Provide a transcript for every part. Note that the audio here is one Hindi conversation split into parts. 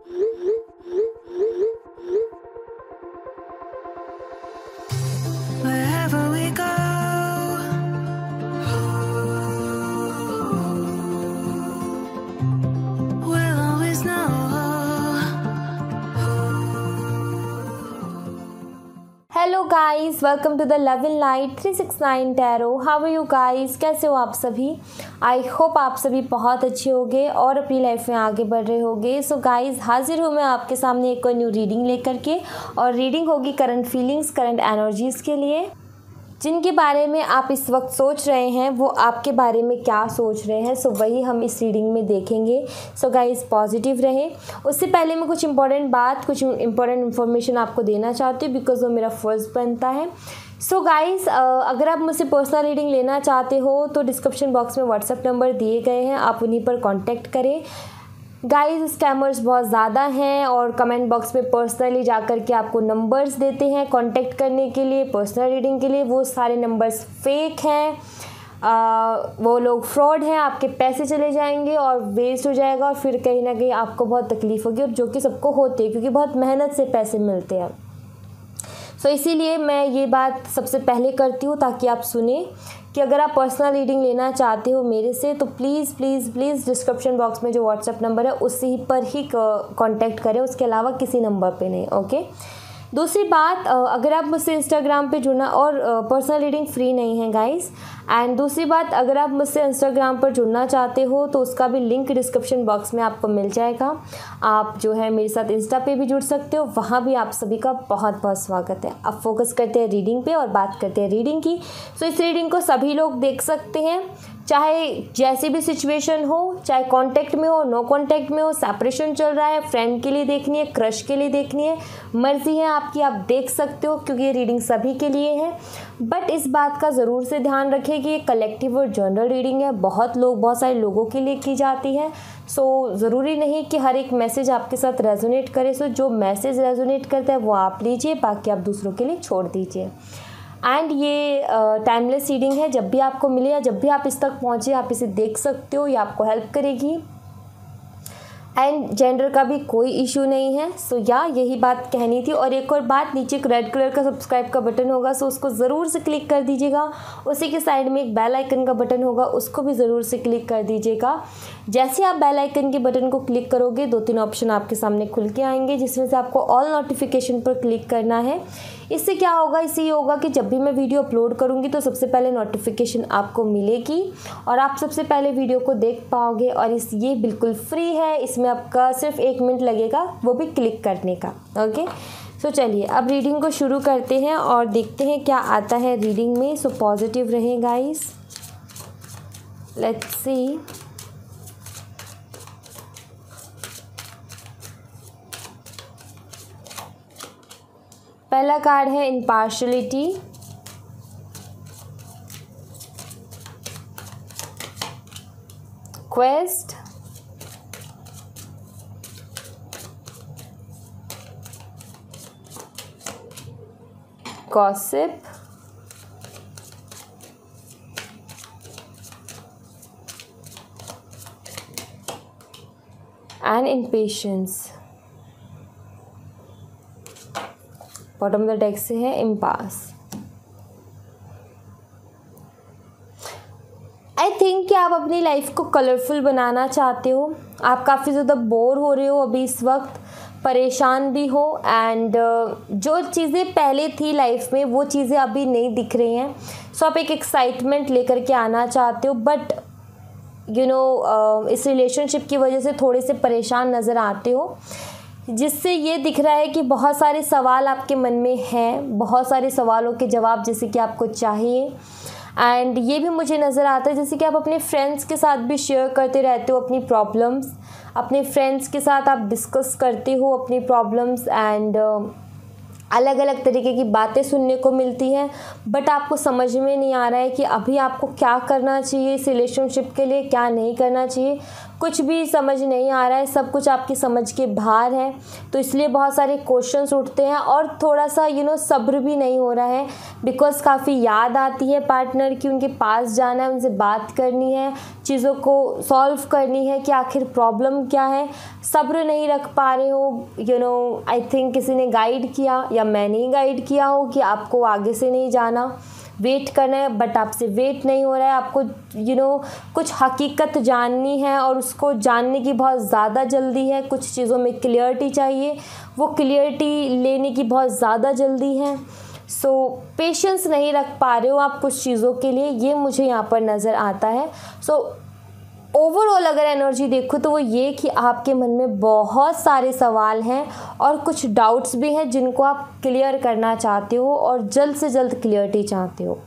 Wherever we go, we'll always know. Hello guys, welcome to the love in light 369 tarot. How are you guys? कैसे हो आप सभी? आई होप आप सभी बहुत अच्छे होंगे और अपनी लाइफ में आगे बढ़ रहे होंगे। सो गाइस, हाजिर हूँ मैं आपके सामने एक और न्यू रीडिंग लेकर के, और रीडिंग होगी करंट फीलिंग्स, करंट एनर्जीज़ के लिए। जिनके बारे में आप इस वक्त सोच रहे हैं वो आपके बारे में क्या सोच रहे हैं, सो वही हम इस रीडिंग में देखेंगे। सो गाइस, पॉजिटिव रहे। उससे पहले मैं कुछ इंपॉर्टेंट इन्फॉर्मेशन आपको देना चाहती हूँ, बिकॉज वो मेरा फ़र्ज़ बनता है। सो गाइस, अगर आप मुझसे पर्सनल रीडिंग लेना चाहते हो तो डिस्क्रिप्शन बॉक्स में व्हाट्सएप नंबर दिए गए हैं, आप उन्हीं पर कॉन्टैक्ट करें। गाइस, स्कैमर्स बहुत ज़्यादा हैं और कमेंट बॉक्स में पर्सनली जाकर के आपको नंबर्स देते हैं कांटेक्ट करने के लिए, पर्सनल रीडिंग के लिए। वो सारे नंबर्स फेक हैं, वो लोग फ्रॉड हैं। आपके पैसे चले जाएंगे और वेस्ट हो जाएगा, और फिर कहीं ना कहीं आपको बहुत तकलीफ़ होगी, और जो कि सबको होती है क्योंकि बहुत मेहनत से पैसे मिलते हैं। सो इसीलिए मैं ये बात सबसे पहले करती हूँ ताकि आप सुने कि अगर आप पर्सनल रीडिंग लेना चाहते हो मेरे से तो please please please description box में जो व्हाट्सएप नंबर है उसी पर ही कांटेक्ट करें, उसके अलावा किसी नंबर पे नहीं। ओके। दूसरी बात, अगर आप मुझसे इंस्टाग्राम पे जुड़ना, और पर्सनल रीडिंग फ्री नहीं है गाइस। एंड दूसरी बात, अगर आप मुझसे इंस्टाग्राम पर जुड़ना चाहते हो तो उसका भी लिंक डिस्क्रिप्शन बॉक्स में आपको मिल जाएगा। आप जो है मेरे साथ इंस्टा पे भी जुड़ सकते हो, वहाँ भी आप सभी का बहुत बहुत स्वागत है। अब फोकस करते हैं रीडिंग पे और बात करते हैं रीडिंग की। सो इस रीडिंग को सभी लोग देख सकते हैं, चाहे जैसी भी सिचुएशन हो, चाहे कांटेक्ट में हो, नो कांटेक्ट में हो, सेपरेशन चल रहा है, फ्रेंड के लिए देखनी है, क्रश के लिए देखनी है, मर्जी है आपकी, आप देख सकते हो, क्योंकि ये रीडिंग सभी के लिए है। बट इस बात का ज़रूर से ध्यान रखें कि ये कलेक्टिव और जनरल रीडिंग है, बहुत सारे लोगों के लिए की जाती है। सो ज़रूरी नहीं कि हर एक मैसेज आपके साथ रेजोनेट करे। सो जो मैसेज रेजोनेट करता है वो आप लीजिए, बाकी आप दूसरों के लिए छोड़ दीजिए। एंड ये टाइमलेस रीडिंग है, जब भी आपको मिले या जब भी आप इस तक पहुँचे आप इसे देख सकते हो, ये आपको हेल्प करेगी। एंड जेंडर का भी कोई इशू नहीं है। सो यही बात कहनी थी। और एक और बात, नीचे एक रेड कलर का सब्सक्राइब का बटन होगा, सो उसको ज़रूर से क्लिक कर दीजिएगा। उसी के साइड में एक बेल आइकन का बटन होगा, उसको भी ज़रूर से क्लिक कर दीजिएगा। जैसे आप बेल आइकन के बटन को क्लिक करोगे 2-3 ऑप्शन आपके सामने खुल के आएंगे, जिसमें से आपको ऑल नोटिफिकेशन पर क्लिक करना है। इससे क्या होगा, इससे ये होगा कि जब भी मैं वीडियो अपलोड करूँगी तो सबसे पहले नोटिफिकेशन आपको मिलेगी और आप सबसे पहले वीडियो को देख पाओगे। और ये बिल्कुल फ्री है, इसमें आपका सिर्फ 1 मिनट लगेगा, वो भी क्लिक करने का। ओके। सो चलिए अब रीडिंग को शुरू करते हैं और देखते हैं क्या आता है रीडिंग में। सो पॉजिटिव रहे गाइस, लेट्स सी। पहला कार्ड है impartiality, quest, gossip, and impatience. Bottom of the deck से है इम्पास। आई थिंक कि आप अपनी लाइफ को कलरफुल बनाना चाहते हो। आप काफ़ी ज़्यादा बोर हो रहे हो अभी इस वक्त, परेशान भी हो, एंड जो चीज़ें पहले थी लाइफ में वो चीज़ें अभी नहीं दिख रही हैं। सो आप एक एक्साइटमेंट लेकर के आना चाहते हो, बट इस रिलेशनशिप की वजह से थोड़े से परेशान नज़र आते हो, जिससे ये दिख रहा है कि बहुत सारे सवाल आपके मन में हैं, बहुत सारे सवालों के जवाब जैसे कि आपको चाहिए। एंड ये भी मुझे नज़र आता है जैसे कि आप अपने फ्रेंड्स के साथ भी शेयर करते रहते हो अपनी प्रॉब्लम्स, अपने फ्रेंड्स के साथ आप डिस्कस करते हो अपनी प्रॉब्लम्स, एंड अलग अलग तरीके की बातें सुनने को मिलती हैं। बट आपको समझ में नहीं आ रहा है कि अभी आपको क्या करना चाहिए इस रिलेशनशिप के लिए, क्या नहीं करना चाहिए। कुछ भी समझ नहीं आ रहा है, सब कुछ आपकी समझ के बाहर है। तो इसलिए बहुत सारे क्वेश्चंस उठते हैं और थोड़ा सा सब्र भी नहीं हो रहा है, बिकॉज़ काफ़ी याद आती है पार्टनर की, उनके पास जाना है, उनसे बात करनी है, चीज़ों को सॉल्व करनी है कि आखिर प्रॉब्लम क्या है। सब्र नहीं रख पा रहे हो, आई थिंक किसी ने गाइड किया या मैंने ही गाइड किया हो कि आपको आगे से नहीं जाना, वेट करना है, बट आपसे वेट नहीं हो रहा है। आपको कुछ हकीकत जाननी है और उसको जानने की बहुत ज़्यादा जल्दी है। कुछ चीज़ों में क्लियरिटी चाहिए, वो क्लियरिटी लेने की बहुत ज़्यादा जल्दी है। सो पेशेंस नहीं रख पा रहे हो आप कुछ चीज़ों के लिए, ये मुझे यहाँ पर नज़र आता है। सो ओवरऑल अगर एनर्जी देखो तो वो ये कि आपके मन में बहुत सारे सवाल हैं और कुछ डाउट्स भी हैं जिनको आप क्लियर करना चाहते हो और जल्द से जल्द क्लियरिटी चाहते हो।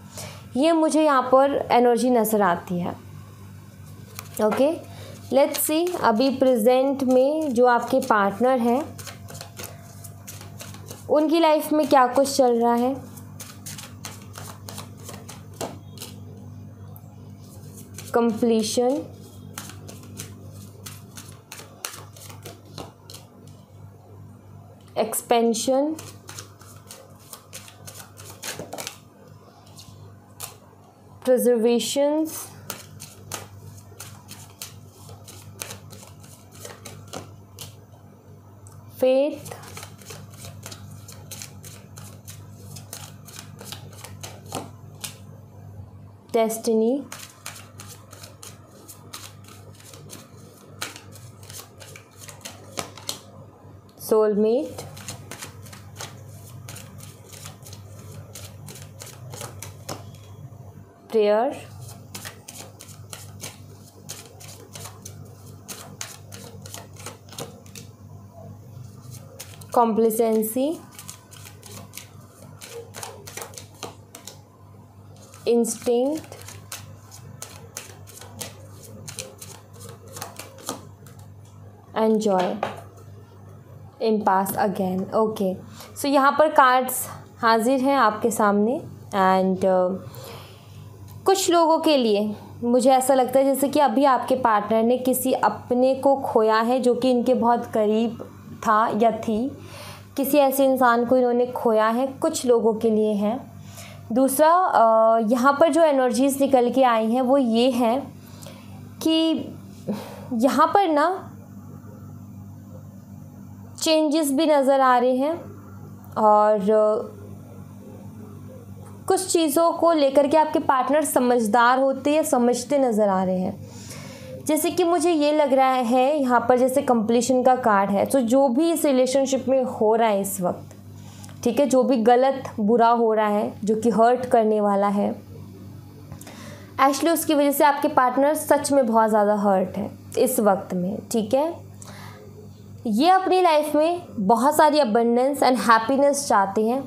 ये मुझे यहाँ पर एनर्जी नज़र आती है। ओके, लेट्स सी अभी प्रेजेंट में जो आपके पार्टनर हैं उनकी लाइफ में क्या कुछ चल रहा है। Completion, expansion, preservations, faith, destiny, soulmate, prayer, complacency, instinct, and joy, impasse again। Okay, so यहाँ पर कार्ड्स हाजिर हैं आपके सामने एंड कुछ लोगों के लिए मुझे ऐसा लगता है जैसे कि अभी आपके पार्टनर ने किसी अपने को खोया है जो कि इनके बहुत करीब था या थी। किसी ऐसे इंसान को इन्होंने खोया है, कुछ लोगों के लिए है। दूसरा यहाँ पर जो एनर्जीज़ निकल के आई हैं वो ये है कि यहाँ पर ना चेंजेस भी नज़र आ रहे हैं और कुछ चीज़ों को लेकर के आपके पार्टनर समझदार होते या समझते नज़र आ रहे हैं। जैसे कि मुझे ये लग रहा है यहाँ पर जैसे कंप्लीशन का कार्ड है, तो जो भी इस रिलेशनशिप में हो रहा है इस वक्त, ठीक है, जो भी गलत बुरा हो रहा है जो कि हर्ट करने वाला है, एक्चुअली उसकी वजह से आपके पार्टनर सच में बहुत ज़्यादा हर्ट है इस वक्त में। ठीक है, ये अपनी लाइफ में बहुत सारी अबंडेंस एंड हैप्पीनेस चाहते हैं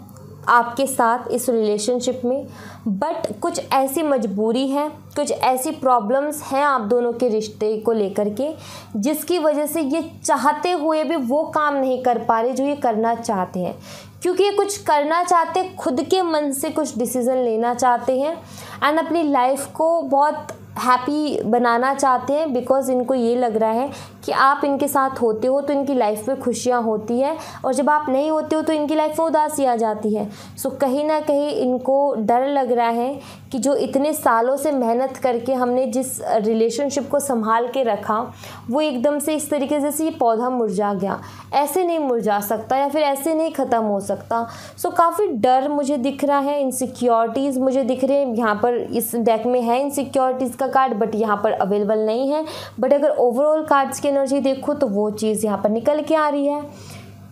आपके साथ इस रिलेशनशिप में, बट कुछ ऐसी मजबूरी है, कुछ ऐसी प्रॉब्लम्स हैं आप दोनों के रिश्ते को लेकर के जिसकी वजह से ये चाहते हुए भी वो काम नहीं कर पा रहे जो ये करना चाहते हैं। क्योंकि ये कुछ करना चाहते, खुद के मन से कुछ डिसीज़न लेना चाहते हैं एंड अपनी लाइफ को बहुत हैप्पी बनाना चाहते हैं, बिकॉज़ इनको ये लग रहा है कि आप इनके साथ होते हो तो इनकी लाइफ में खुशियाँ होती है और जब आप नहीं होते हो तो इनकी लाइफ में उदासी आ जाती है। सो कहीं ना कहीं इनको डर लग रहा है कि जो इतने सालों से मेहनत करके हमने जिस रिलेशनशिप को संभाल के रखा वो एकदम से इस तरीके से ये पौधा मुरझा गया, ऐसे नहीं मुरझा सकता या फिर ऐसे नहीं ख़त्म हो सकता। सो काफ़ी डर मुझे दिख रहा है, इनसिक्योरिटीज़ मुझे दिख रहे हैं। यहाँ पर इस डेक में है इनसिक्योरिटीज़ का कार्ड, बट यहाँ पर अवेलेबल नहीं है। बट अगर ओवरऑल कार्ड्स की एनर्जी देखो तो वो चीज़ यहाँ पर निकल के आ रही है।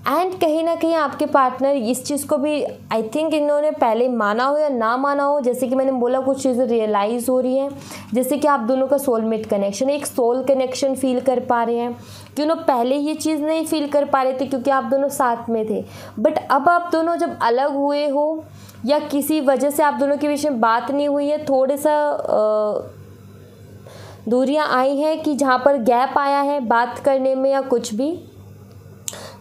एंड कहीं ना कहीं आपके पार्टनर इस चीज़ को भी आई थिंक इन्होंने पहले माना हो या ना माना हो, जैसे कि मैंने बोला कुछ चीज़ें रियलाइज़ हो रही हैं, जैसे कि आप दोनों का सोलमेट कनेक्शन, एक सोल कनेक्शन फील कर पा रहे हैं। क्यों पहले ये चीज़ नहीं फील कर पा रहे थे क्योंकि आप दोनों साथ में थे, बट अब आप दोनों जब अलग हुए हो या किसी वजह से आप दोनों के बीच में बात नहीं हुई है, थोड़े सा दूरियां आई हैं कि जहाँ पर गैप आया है बात करने में या कुछ भी,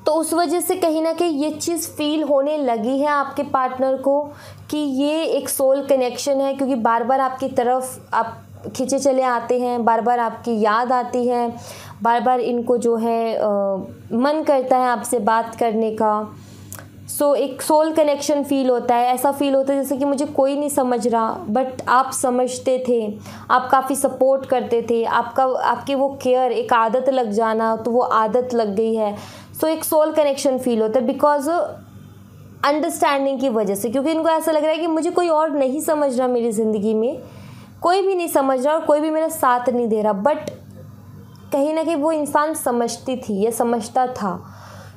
तो उस वजह से कहीं ना कहीं ये चीज़ फील होने लगी है आपके पार्टनर को कि ये एक सोल कनेक्शन है। क्योंकि बार बार आपकी तरफ आप खींचे चले आते हैं, बार बार आपकी याद आती है, बार बार इनको जो है मन करता है आपसे बात करने का। सो एक सोल कनेक्शन फ़ील होता है, ऐसा फ़ील होता है जैसे कि मुझे कोई नहीं समझ रहा बट आप समझते थे, आप काफ़ी सपोर्ट करते थे, आपकी वो केयर, एक आदत लग जाना, तो वो आदत लग गई है। सो एक सोल कनेक्शन फ़ील होता है बिकॉज अंडरस्टैंडिंग की वजह से, क्योंकि इनको ऐसा लग रहा है कि मुझे कोई और नहीं समझ रहा, मेरी ज़िंदगी में कोई भी नहीं समझ रहा और कोई भी मेरा साथ नहीं दे रहा, बट कहीं ना कहीं वो इंसान समझती थी या समझता था।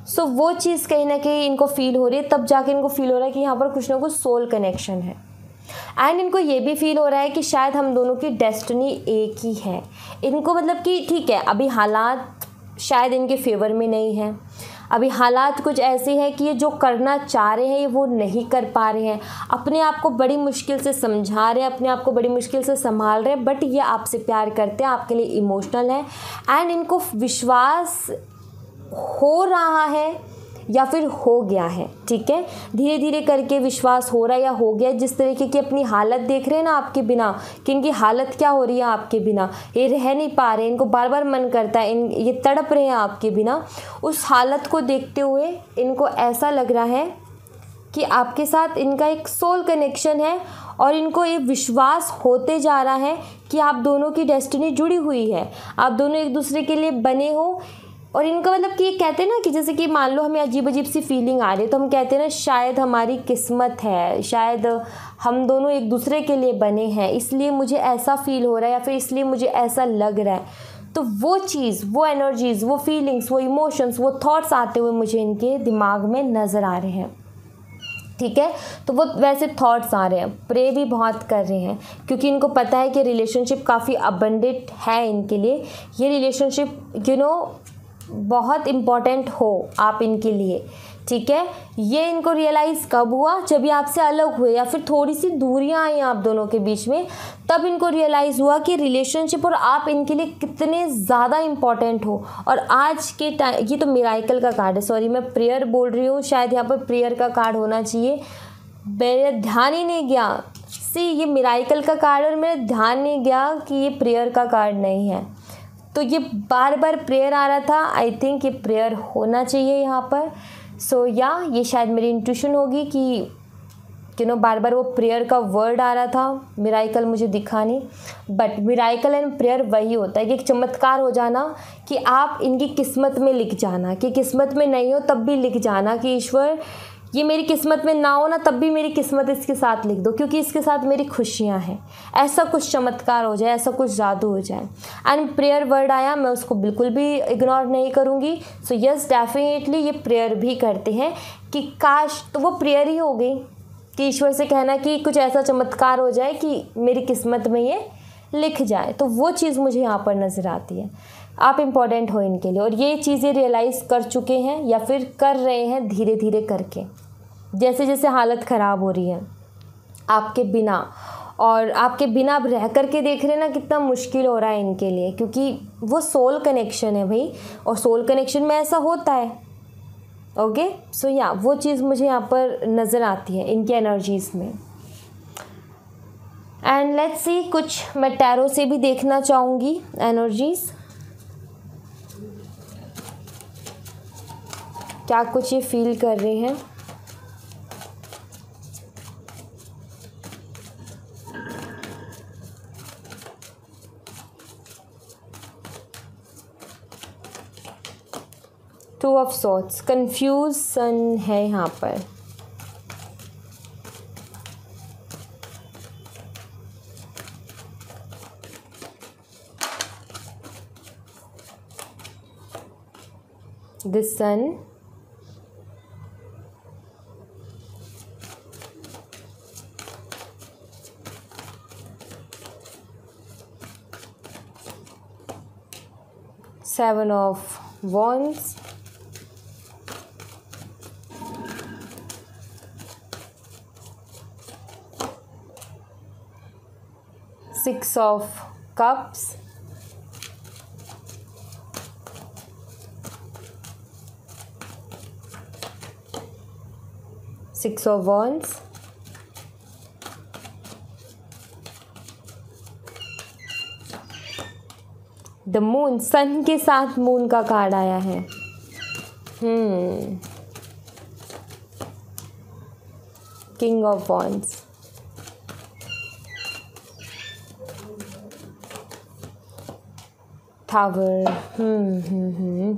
सो वो चीज़ कहीं ना कहीं इनको फील हो रही है, तब जाके इनको फील हो रहा है कि यहाँ पर कुछ ना कुछ सोल कनेक्शन है। एंड इनको ये भी फील हो रहा है कि शायद हम दोनों की डेस्टिनी एक ही है। इनको मतलब कि ठीक है, अभी हालात शायद इनके फेवर में नहीं है, अभी हालात कुछ ऐसे हैं कि ये जो करना चाह रहे हैं ये वो नहीं कर पा रहे हैं, अपने आप को बड़ी मुश्किल से समझा रहे हैं, अपने आप को बड़ी मुश्किल से संभाल रहे हैं, बट ये आपसे प्यार करते हैं, आपके लिए इमोशनल है। एंड इनको विश्वास हो रहा है या फिर हो गया है, ठीक है, धीरे धीरे करके विश्वास हो रहा है या हो गया। जिस तरीके की अपनी हालत देख रहे हैं ना आपके बिना, कि इनकी हालत क्या हो रही है आपके बिना, ये रह नहीं पा रहे, इनको बार बार मन करता है, ये तड़प रहे हैं आपके बिना। उस हालत को देखते हुए इनको ऐसा लग रहा है कि आपके साथ इनका एक सोल कनेक्शन है और इनको ये विश्वास होते जा रहा है कि आप दोनों की डेस्टिनी जुड़ी हुई है, आप दोनों एक दूसरे के लिए बने हो। और इनका मतलब कि ये कहते हैं ना कि जैसे कि मान लो हमें अजीब अजीब सी फीलिंग आ रही है, तो हम कहते हैं ना शायद हमारी किस्मत है, शायद हम दोनों एक दूसरे के लिए बने हैं, इसलिए मुझे ऐसा फील हो रहा है या फिर इसलिए मुझे ऐसा लग रहा है। तो वो चीज़, वो एनर्जीज़, वो फीलिंग्स, वो इमोशंस, वो थॉट्स आते हुए मुझे इनके दिमाग में नज़र आ रहे हैं, ठीक है। तो वो वैसे थॉट्स आ रहे हैं, प्रे भी बहुत कर रहे हैं, क्योंकि इनको पता है कि रिलेशनशिप काफ़ी अबंडेंट है इनके लिए, ये रिलेशनशिप बहुत इम्पॉर्टेंट हो आप इनके लिए, ठीक है। ये इनको रियलाइज़ कब हुआ, जब ये आपसे अलग हुए या फिर थोड़ी सी दूरियां आई आप दोनों के बीच में, तब इनको रियलाइज़ हुआ कि रिलेशनशिप और आप इनके लिए कितने ज़्यादा इम्पॉर्टेंट हो। और आज के टाइम, ये तो मिराइकल का कार्ड है, सॉरी मैं प्रेयर बोल रही हूँ, शायद यहाँ पर प्रेयर का कार्ड होना चाहिए, मेरे ध्यान ही नहीं गया। ये मिराइकल का कार्ड और मेरा ध्यान नहीं गया कि ये प्रेयर का कार्ड नहीं है, तो ये बार बार प्रेयर आ रहा था। आई थिंक ये प्रेयर होना चाहिए यहाँ पर। सो ये शायद मेरी इंट्यूशन होगी कि बार बार वो प्रेयर का वर्ड आ रहा था, मिराइकल मुझे दिखा नहीं, बट मिराइकल एंड प्रेयर वही होता है कि एक चमत्कार हो जाना, कि आप इनकी किस्मत में लिख जाना, कि किस्मत में नहीं हो तब भी लिख जाना कि ईश्वर ये मेरी किस्मत में ना हो ना, तब भी मेरी किस्मत इसके साथ लिख दो, क्योंकि इसके साथ मेरी खुशियाँ हैं। ऐसा कुछ चमत्कार हो जाए, ऐसा कुछ जादू हो जाए। एंड प्रेयर वर्ड आया, मैं उसको बिल्कुल भी इग्नोर नहीं करूँगी। सो यस, डेफिनेटली ये प्रेयर भी करते हैं कि काश, तो वो प्रेयर ही हो गई कि ईश्वर से कहना कि कुछ ऐसा चमत्कार हो जाए कि मेरी किस्मत में ये लिख जाए। तो वो चीज़ मुझे यहाँ पर नज़र आती है, आप इम्पॉर्टेंट हो इनके लिए, और ये चीज़ें रियलाइज़ कर चुके हैं या फिर कर रहे हैं धीरे धीरे करके। जैसे जैसे हालत ख़राब हो रही है आपके बिना, और आपके बिना अब रह कर के देख रहे हैं ना कितना मुश्किल हो रहा है इनके लिए, क्योंकि वो सोल कनेक्शन है भाई, और सोल कनेक्शन में ऐसा होता है। ओके, सो वो चीज़ मुझे यहाँ पर नज़र आती है इनकी एनर्जीज़ में। एंड लेट्स सी, कुछ मैं टैरो से भी देखना चाहूँगी एनर्जीज़, क्या कुछ ये फील कर रहे हैं। टू ऑफ सॉर्ट्स, कन्फ्यूजन है यहाँ पर। The sun, seven of wands, six of cups, six of wands, the moon, sun के साथ मून का कार्ड आया है। King of wands, tower,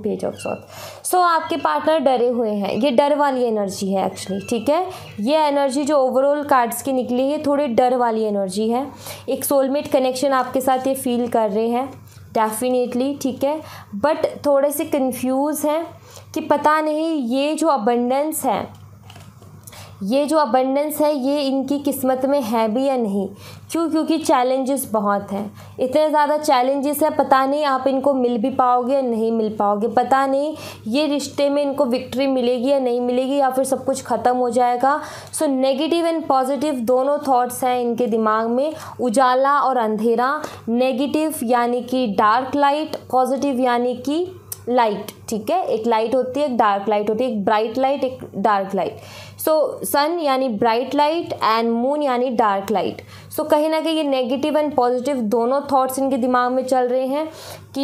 page of sword. So आपके पार्टनर डरे हुए हैं, ये डर वाली एनर्जी है एक्चुअली, ठीक है। ये एनर्जी जो ओवरऑल कार्ड्स की निकली है थोड़ी डर वाली एनर्जी है। एक सोलमेट कनेक्शन आपके साथ ये फील कर रहे हैं डेफिनेटली, ठीक है, बट थोड़े से कंफ्यूज हैं कि पता नहीं ये जो अबंडेंस है ये इनकी किस्मत में है भी या नहीं। क्यों? क्योंकि चैलेंजेस बहुत हैं, इतने ज़्यादा चैलेंजेस है, पता नहीं आप इनको मिल भी पाओगे या नहीं मिल पाओगे, पता नहीं ये रिश्ते में इनको विक्ट्री मिलेगी या नहीं मिलेगी, या फिर सब कुछ ख़त्म हो जाएगा। सो नेगेटिव एंड पॉजिटिव दोनों थॉट्स हैं इनके दिमाग में, उजाला और अंधेरा। नेगेटिव यानी कि डार्क लाइट, पॉजिटिव यानी कि लाइट, ठीक है। एक लाइट होती है, एक डार्क लाइट होती है, एक ब्राइट लाइट, एक डार्क लाइट। सो सन यानी ब्राइट लाइट एंड मून यानी डार्क लाइट। सो कहीं ना कहीं ये नेगेटिव एंड पॉजिटिव दोनों थॉट्स इनके दिमाग में चल रहे हैं कि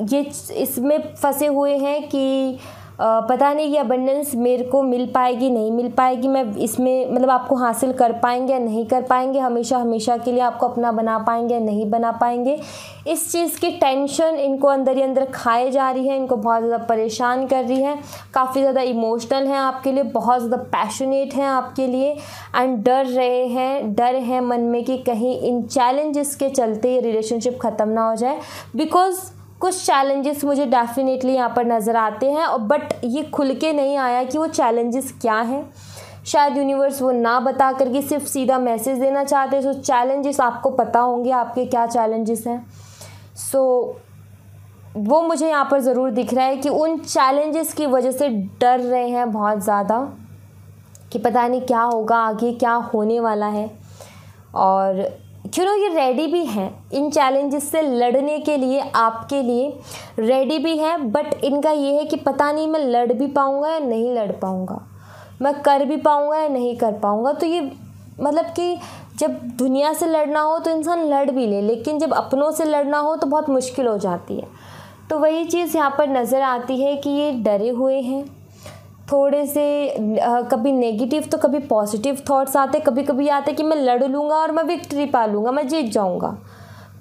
ये इसमें फंसे हुए हैं कि पता नहीं ये अबंडेंस मेरे को मिल पाएगी नहीं मिल पाएगी, मैं इसमें मतलब आपको हासिल कर पाएंगे या नहीं कर पाएंगे, हमेशा के लिए आपको अपना बना पाएंगे या नहीं बना पाएंगे। इस चीज़ की टेंशन इनको अंदर ही अंदर खाए जा रही है, इनको बहुत ज़्यादा परेशान कर रही है। काफ़ी ज़्यादा इमोशनल हैं आपके लिए, बहुत ज़्यादा पैशनेट हैं आपके लिए, एंड डर है मन में कि कहीं इन चैलेंजेस के चलते ये रिलेशनशिप ख़त्म ना हो जाए। बिकॉज कुछ चैलेंजेस मुझे डेफिनेटली यहाँ पर नज़र आते हैं, और बट ये खुल के नहीं आया कि वो चैलेंजेस क्या हैं। शायद यूनिवर्स वो ना बता करके सिर्फ सीधा मैसेज देना चाहते हैं। सो चैलेंजेस आपको पता होंगे आपके क्या चैलेंजेस हैं। सो वो मुझे यहाँ पर ज़रूर दिख रहा है कि उन चैलेंजेस की वजह से डर रहे हैं बहुत ज़्यादा कि पता नहीं क्या होगा आगे, क्या होने वाला है। और ये रेडी भी हैं इन चैलेंजेस से लड़ने के लिए, आपके लिए रेडी भी हैं, बट इनका ये है कि पता नहीं मैं लड़ भी पाऊँगा या नहीं लड़ पाऊँगा, मैं कर भी पाऊँगा या नहीं कर पाऊँगा। तो ये मतलब कि जब दुनिया से लड़ना हो तो इंसान लड़ भी ले, लेकिन जब अपनों से लड़ना हो तो बहुत मुश्किल हो जाती है। तो वही चीज़ यहाँ पर नज़र आती है कि ये डरे हुए हैं थोड़े से, कभी नेगेटिव तो कभी पॉजिटिव थॉट्स आते, कभी कभी आते कि मैं लड़ लूँगा और मैं विक्ट्री पा लूँगा, मैं जीत जाऊँगा।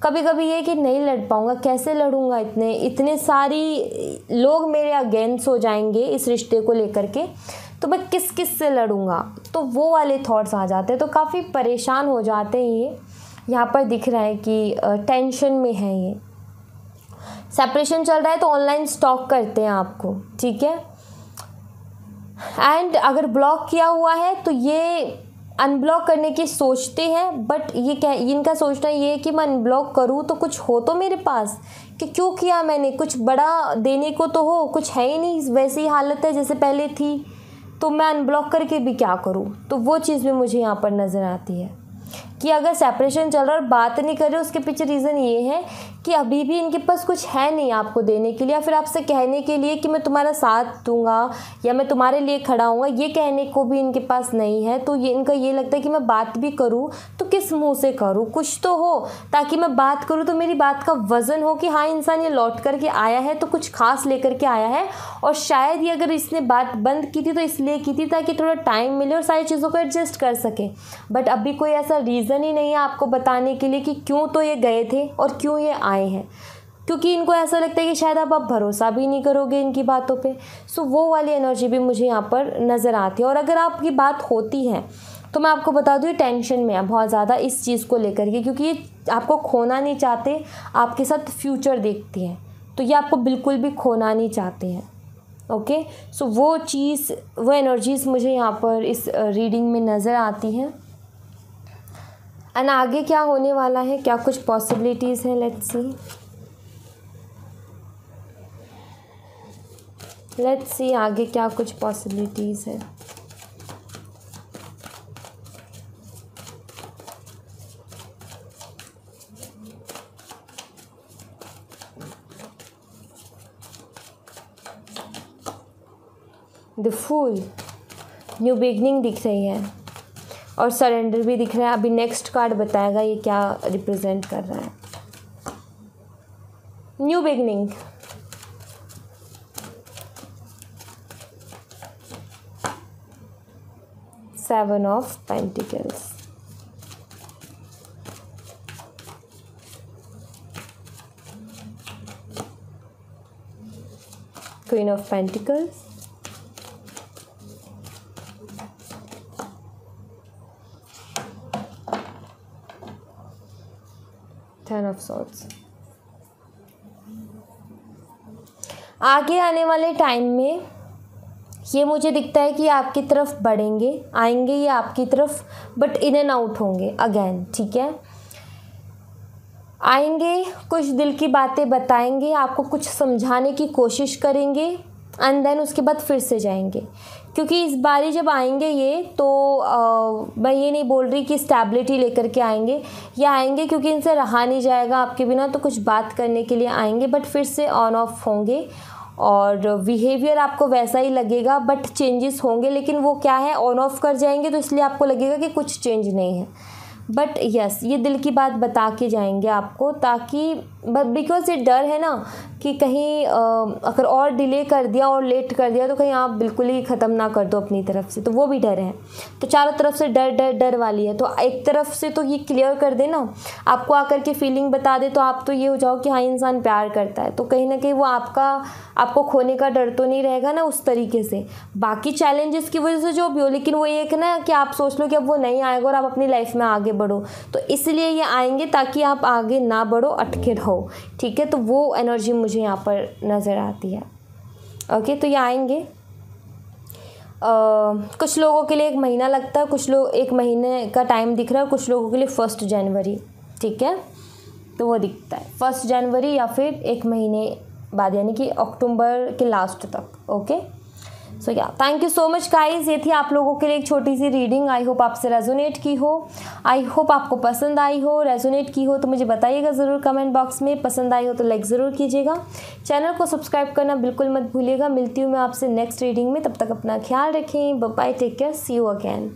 कभी कभी ये कि नहीं लड़ पाऊँगा, कैसे लड़ूँगा, इतने सारी लोग मेरे अगेंस्ट हो जाएंगे इस रिश्ते को लेकर के, तो मैं किस से लड़ूँगा। तो वो वाले थॉट्स आ जाते हैं, तो काफ़ी परेशान हो जाते हैं। ये यहाँ पर दिख रहा है कि टेंशन में है, ये सेपरेशन चल रहा है तो ऑनलाइन स्टॉक करते हैं आपको, ठीक है। एंड अगर ब्लॉक किया हुआ है तो ये अनब्लॉक करने की सोचते हैं, बट इनका सोचना ये है कि मैं अनब्लॉक करूँ तो कुछ हो तो मेरे पास, कि क्यों किया मैंने, कुछ बड़ा देने को तो हो, कुछ है ही नहीं, वैसी हालत है जैसे पहले थी, तो मैं अनब्लॉक करके भी क्या करूँ। तो वो चीज़ भी मुझे यहाँ पर नज़र आती है कि अगर सेपरेशन चल रहा है और बात नहीं कर रहे, उसके पीछे रीज़न ये है कि अभी भी इनके पास कुछ है नहीं आपको देने के लिए, या फिर आपसे कहने के लिए कि मैं तुम्हारा साथ दूंगा या मैं तुम्हारे लिए खड़ा हूँगा, ये कहने को भी इनके पास नहीं है। तो ये इनका ये लगता है कि मैं बात भी करूँ तो किस मुँह से करूँ, कुछ तो हो ताकि मैं बात करूँ तो मेरी बात का वज़न हो कि हाँ इंसान ये लौट करके आया है तो कुछ खास लेकर के आया है। और शायद ये अगर इसने बात बंद की थी तो इसलिए की थी ताकि थोड़ा टाइम मिले और सारी चीज़ों को एडजस्ट कर सके, बट अभी कोई ऐसा रीज़न ही नहीं है आपको बताने के लिए कि क्यों तो ये गए थे और क्यों ये आए हैं, क्योंकि इनको ऐसा लगता है कि शायद आप भरोसा भी नहीं करोगे इनकी बातों पे। सो वो वाली एनर्जी भी मुझे यहाँ पर नज़र आती है। और अगर आपकी बात होती है तो मैं आपको बता दूँ ये टेंशन में है बहुत ज़्यादा इस चीज़ को लेकर के, क्योंकि ये आपको खोना नहीं चाहते, आपके साथ फ्यूचर देखती हैं, तो ये आपको बिल्कुल भी खोना नहीं चाहते हैं। ओके, सो वो चीज़, वो एनर्जीज़ मुझे यहाँ पर इस रीडिंग में नज़र आती हैं। एंड आगे क्या होने वाला है, क्या कुछ पॉसिबिलिटीज़ हैं, लेट्स सी आगे क्या कुछ पॉसिबिलिटीज़ है। द फूल, न्यू बिगनिंग दिख रही है और सरेंडर भी दिख रहा है। अभी नेक्स्ट कार्ड बताएगा ये क्या रिप्रेजेंट कर रहा है। New beginning, seven of pentacles, queen of pentacles, ten of swords. आगे आने वाले टाइम में ये मुझे दिखता है कि आपकी तरफ बढ़ेंगे, आएंगे ये आपकी तरफ, बट इन एंड आउट होंगे अगेन, ठीक है। आएंगे, कुछ दिल की बातें बताएंगे, आपको कुछ समझाने की कोशिश करेंगे एंड देन उसके बाद फिर से जाएंगे। क्योंकि इस बारी जब आएंगे ये तो मैं ये नहीं बोल रही कि स्टेबिलिटी लेकर के आएंगे, या आएंगे क्योंकि इनसे रहा नहीं जाएगा आपके बिना, तो कुछ बात करने के लिए आएंगे, बट फिर से ऑन ऑफ होंगे और बिहेवियर आपको वैसा ही लगेगा, बट चेंजेस होंगे। लेकिन वो क्या है, ऑन ऑफ कर जाएंगे तो इसलिए आपको लगेगा कि कुछ चेंज नहीं है, बट यस ये दिल की बात बता के जाएंगे आपको, ताकि बिकॉज ये डर है ना कि कहीं अगर और डिले कर दिया और लेट कर दिया तो कहीं आप बिल्कुल ही ख़त्म ना कर दो अपनी तरफ से, तो वो भी डर है। तो चारों तरफ से डर डर डर वाली है, तो एक तरफ से तो ये क्लियर कर दे ना, आपको आकर के फीलिंग बता दे, तो आप तो ये हो जाओ कि हाँ इंसान प्यार करता है, तो कहीं ना कहीं वो आपको खोने का डर तो नहीं रहेगा ना उस तरीके से। बाकी चैलेंजेस की वजह से जो भी हो, लेकिन वो एक ना कि आप सोच लो कि अब वो नहीं आएगा और आप अपनी लाइफ में आगे बढ़ो, तो इसलिए ये आएंगे ताकि आप आगे ना बढ़ो, अटके रहो, ठीक है। तो वो एनर्जी मुझे यहाँ पर नज़र आती है। ओके, तो ये आएंगे। कुछ लोगों के लिए 1 महीना लगता है, कुछ लोग 1 महीने का टाइम दिख रहा है, कुछ लोगों के लिए 1 जनवरी, ठीक है। तो वो दिखता है 1 जनवरी या फिर 1 महीने बाद, यानी कि अक्टूबर के लास्ट तक। ओके, सो या thank you so much guys, ये थी आप लोगों के लिए एक छोटी सी रीडिंग। आई होप आपसे रेजोनेट की हो, आई होप आपको पसंद आई हो। रेजोनेट की हो तो मुझे बताइएगा ज़रूर कमेंट बॉक्स में, पसंद आई हो तो लाइक ज़रूर कीजिएगा, चैनल को सब्सक्राइब करना बिल्कुल मत भूलिएगा। मिलती हूँ मैं आपसे नेक्स्ट रीडिंग में, तब तक अपना ख्याल रखें, bye bye, take care, see you again.